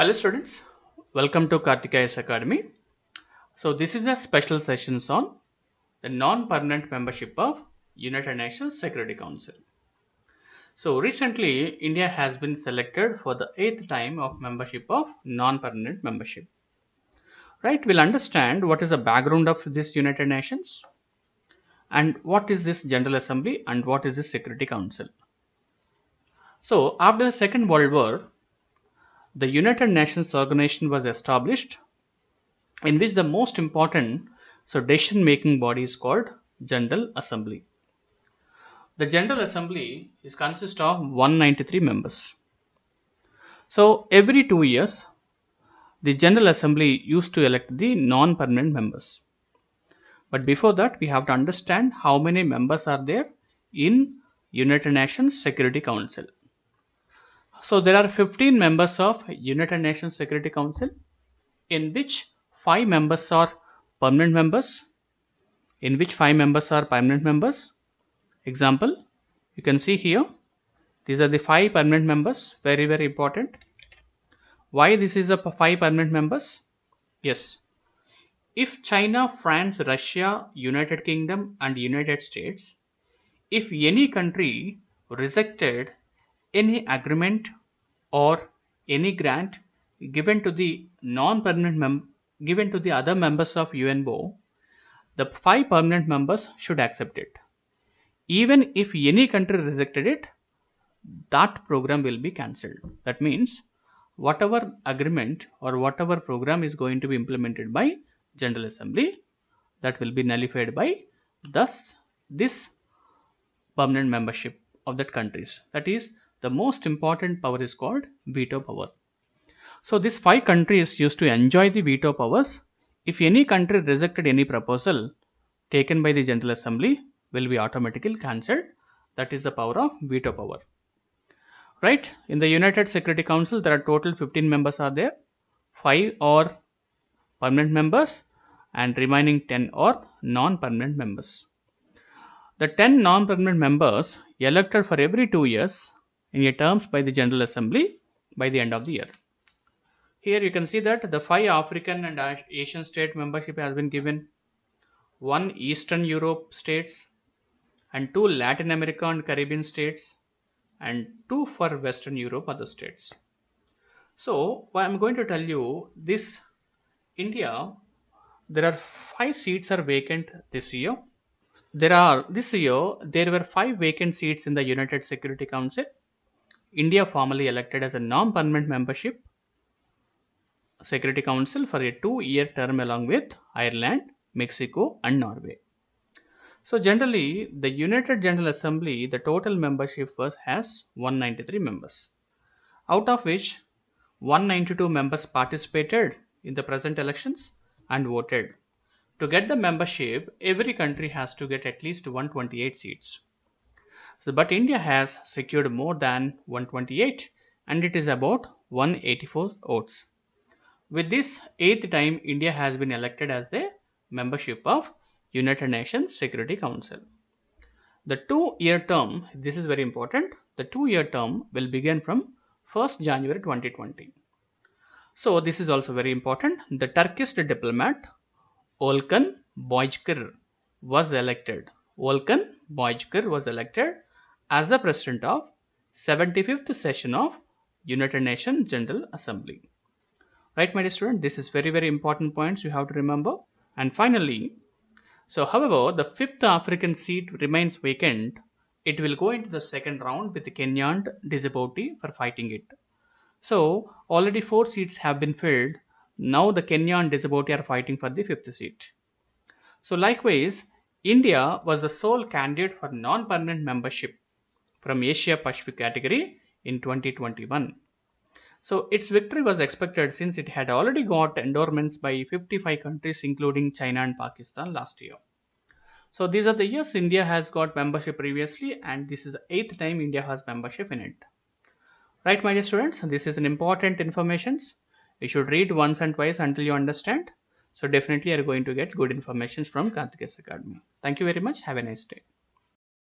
Hello students, welcome to Karthikeya's Academy. So this is a special sessions on the non-permanent membership of United Nations Security Council. So recently India has been selected for the 8th time of membership of non-permanent membership. Right, we'll understand what is the background of this United Nations and what is this General Assembly and what is this Security Council. So after the Second World War, the United Nations organization was established in which the most important decision making body is called General Assembly. The General Assembly is consists of 193 members. So every 2 years, the General Assembly used to elect the non-permanent members. But before that, we have to understand how many members are there in United Nations Security Council. So there are 15 members of United Nations Security Council, in which 5 members are permanent members. Example, you can see here, these are the 5 permanent members, very important. Why this is the 5 permanent members? Yes, if China, France, Russia, United Kingdom and United States, if any country rejected any agreement or any grant given to the given to the other members of UNO, the 5 permanent members should accept it. Even if any country rejected it, that program will be cancelled. That means whatever agreement or whatever program is going to be implemented by General Assembly, that will be nullified by this permanent membership of that countries. That is, the most important power is called veto power. So these 5 countries used to enjoy the veto powers. If any country rejected any proposal taken by the General Assembly, will be automatically cancelled. That is the power of veto power. Right, in the United Security Council there are total 15 members are there. 5 are permanent members and remaining 10 are non-permanent members. The 10 non-permanent members elected for every 2 years in a terms by the General Assembly by the end of the year. Here you can see that the 5 African and Asian state membership has been given, 1 Eastern Europe states and 2 Latin America and Caribbean states and 2 for Western Europe other states. So I am going to tell you this India, there are 5 seats are vacant this year. This year there were 5 vacant seats in the United Security Council. India formally elected as a non-permanent membership Security Council for a 2-year term along with Ireland, Mexico and Norway. So generally the United General Assembly, the total membership has 193 members, out of which 192 members participated in the present elections and voted. To get the membership, every country has to get at least 128 seats. So, but India has secured more than 128 and it is about 184 votes. With this 8th time, India has been elected as the membership of United Nations Security Council. The 2-year term, this is very important, the 2-year term will begin from 1st January 2020. So this is also very important. The Turkish diplomat Volkan Bozkır was elected. Volkan Bozkır was elected as the president of 75th session of United Nations General Assembly. Right, my dear student, this is very important points you have to remember. And finally, so however the 5th African seat remains vacant, it will go into the second round with the Kenya and Djibouti for fighting it. So already 4 seats have been filled. Now the Kenya and Djibouti are fighting for the 5th seat. So likewise, India was the sole candidate for non-permanent membership from Asia Pacific category in 2021. So its victory was expected since it had already got endorsements by 55 countries including China and Pakistan last year. So these are the years India has got membership previously and this is the 8th time India has membership in it. Right, my dear students, this is an important information. You should read once and twice until you understand. So definitely you are going to get good information from Karthikeya's Academy. Thank you very much. Have a nice day.